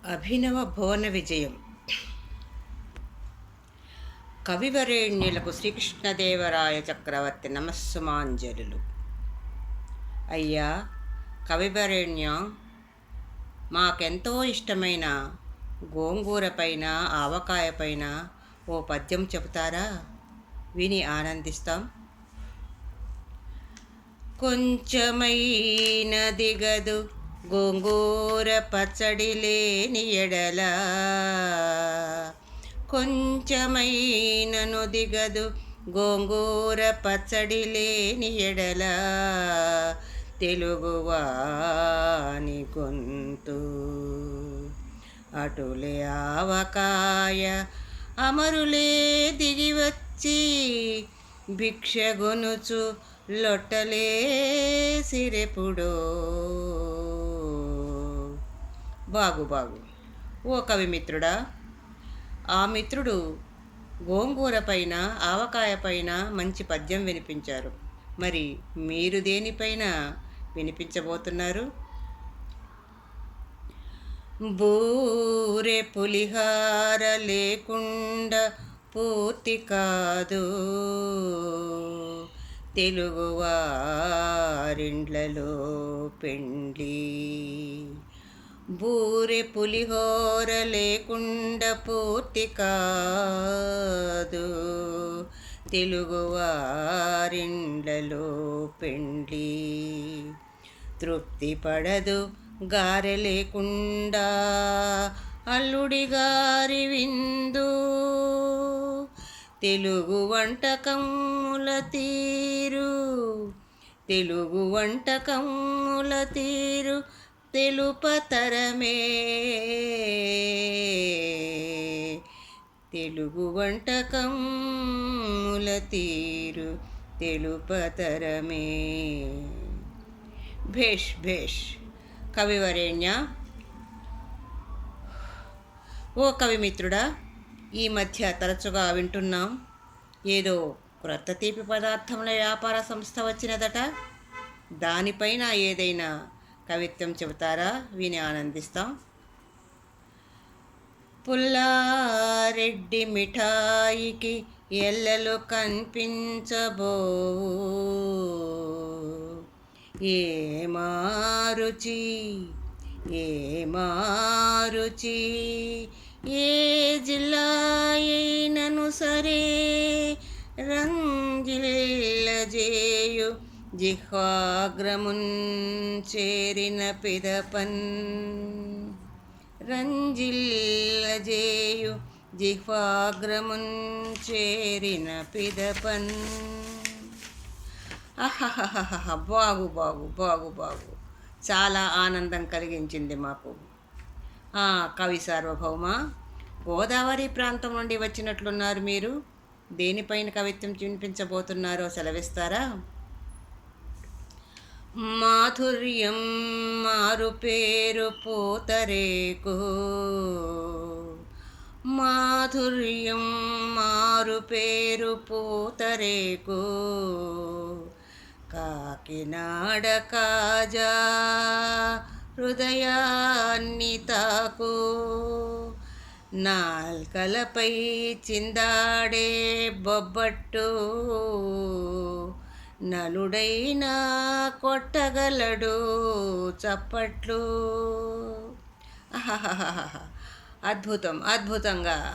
అభినవ భువన విజయం. కవివరేణ్యులకు శ్రీకృష్ణదేవరాయ చక్రవర్తి నమస్సుమాంజలులు. అయ్యా కవివరేణ్య, మాకెంతో ఇష్టమైన గోంగూర పైన ఆవకాయ పైన ఓ పద్యం చెబుతారా? విని ఆనందిస్తాం. కొంచెమైన దిగదు గోంగూర పచ్చడి లేని ఎడల, కొంచెమైనను దిగదు గోంగూర పచ్చడి లేని ఎడల, తెలుగువాని గొంతు అటులే ఆవకాయ అమరులే దిగివచ్చి భిక్షగొనుచు లొట్టలే సిరెపుడో. బాగు బాగు. ఓ కవిమిత్రుడా, ఆ మిత్రుడు గోంగూర పైన ఆవకాయ పైన మంచి పద్యం వినిపించారు. మరి మీరు దేనిపైన వినిపించబోతున్నారు? బూరె పులిహార లేకుండా పూర్తి కాదు తెలుగువారిండ్లలో పెండ్లి. బూరె పులిహోర లేకుండా పూర్తి కాదు తెలుగువారిండ్లలో పెండ్లి. తృప్తి పడదు గారె లేకుండా అల్లుడి గారి విందు. తెలుగు వంటకముల తీరు, తెలుగు వంటకముల తీరు తెలుపతరమే. తెలుగు వంటకముల తీరు తెలుపతరమే. భేష్ భేష్ కవివరేణ్య. ఓ కవిమిత్రుడా, ఈ మధ్య తరచుగా వింటున్నాం, ఏదో క్రొత్త తీపి పదార్థముల వ్యాపార సంస్థ వచ్చినదట. దానిపైన ఏదైనా కవిత్వం చెబుతారా? విని ఆనందిస్తాం. పుల్లారెడ్డి మిఠాయికి ఎల్లలు కనిపించబో, ఏ మారుచి ఏ మారుచి. ఏ జిల్లా అయినను సరే రంజిల్లజేయు జిహ్వాగ్రమున్ చేరిన పిదపన్. రంజిల్లజేయు జిహ్వాగ్రమున్ చేరిన పిదపన్. అహహహహ, బాగు బాగు బాగు బాగు. చాలా ఆనందం కలిగించింది మాకు. కవి సార్వభౌమ, గోదావరి ప్రాంతం నుండి వచ్చినట్లున్నారు మీరు. దేనిపైన కవిత్వం వినిపించబోతున్నారో సెలవిస్తారా? మాధుర్యం మారు పేరు పూతరేకు, మాధుర్యం మారు పేరు పూతరేకు. కాకినాడ కాజా హృదయాన్ని తాకు, నాల్కలపై చిందాడే బొబ్బట్టు నలుడైనా కొట్టగలడు చప్పట్లు. అద్భుతం,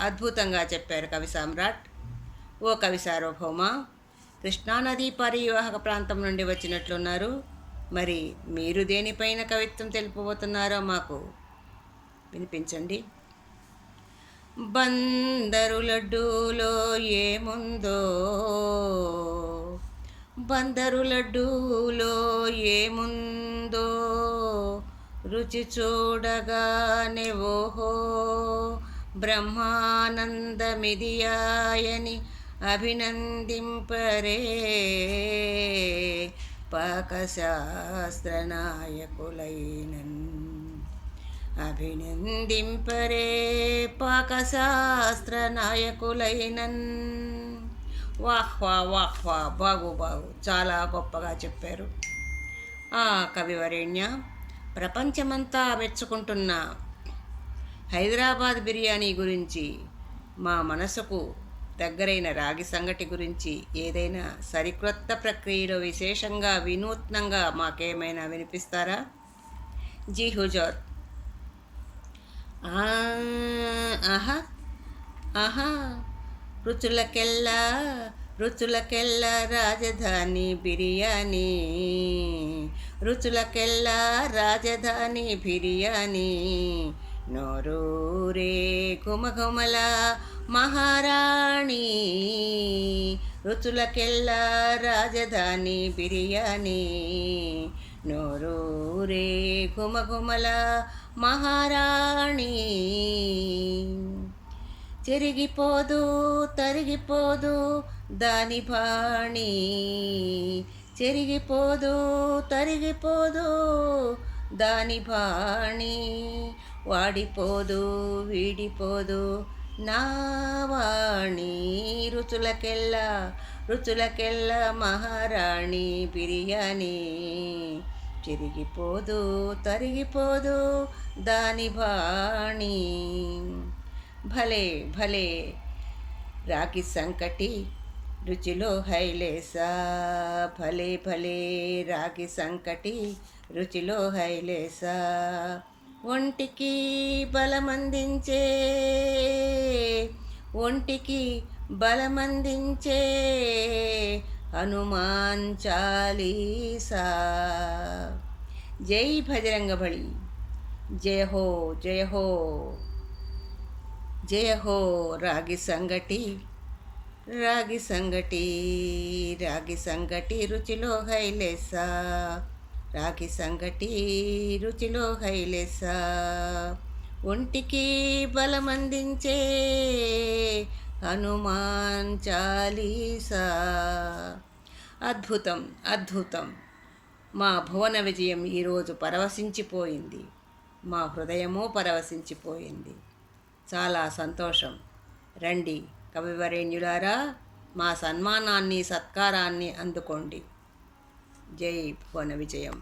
అద్భుతంగా చెప్పారు కవి సామ్రాట్. ఓ కవి సార్వభౌమ, కృష్ణానదీ పరివాహక ప్రాంతం నుండి వచ్చినట్లున్నారు. మరి మీరు దేనిపైన కవిత్వం తెలుపబోతున్నారో మాకు వినిపించండి. బందరు లడ్డూలో ఏముందో, బందరు లడ్డూలో ఏముందో రుచి చూడగానే ఓహో బ్రహ్మానందమిదియాయని అభినందింపరే పాకశాస్త్ర నాయకులైనన్. అభినందింపరే పాకశాస్త్ర నాయకులైనన్. వాహ్ వాహ్ వాహ్, బాగు బాగు, చాలా గొప్పగా చెప్పారు. కవివరేణ్య, ప్రపంచమంతా మెచ్చుకుంటున్న హైదరాబాద్ బిర్యానీ గురించి, మా మనసుకు దగ్గరైన రాగి సంగటి గురించి ఏదైనా సరికొత్త ప్రక్రియలో విశేషంగా వినూత్నంగా మాకేమైనా వినిపిస్తారా? జీ హుజూర్. ఆ, ఆహా ఆహా రుచులకెల్లా రుచులకెల్లా రాజధాని బిర్యానీ, రుచులకెల్లా రాజధాని బిర్యానీ, నోరూరే ఘుమఘుమల మహారాణి, రుచులకెల్లా రాజధాని బిర్యానీ, నోరూరే ఘుమఘుమల మహారాణి. చెరిగిపోదు తరిగిపోదు దాని బాణి, చెరిగిపోదు తరిగిపోదు దాని బాణి, వాడిపోదు వీడిపోదు నా వాణి, రుచులకెల్లా రుచులకెల్లా మహారాణి బిర్యానీ, చెరిగిపోదు తరిగిపోదు దాని బాణి. భలే భలే రాగి సంకటి రుచిలో హైలేసా, భలే భలే రాగి సంకటి రుచిలో హైలేసా, ఒంటికి బలమందించే ఒంటికి బలమందించే హనుమాన్ చాలీసా. జై భజరంగబలి. జయ హో జయ హో జయ హో రాగి సంగటి, రాగి సంగటి, రాగి సంగటి రుచిలో హైలేసా, రాగి సంగటి రుచిలో హైలేసా, ఒంటికి బలమందించే హనుమాన్ చాలీసా. అద్భుతం అద్భుతం. మా భువన విజయం ఈరోజు పరవశించిపోయింది, మా హృదయము పరవశించిపోయింది. చాలా సంతోషం. రండి కవివరేణ్యులారా, మా సన్మానాన్ని సత్కారాన్ని అందుకోండి. జై భువన విజయం.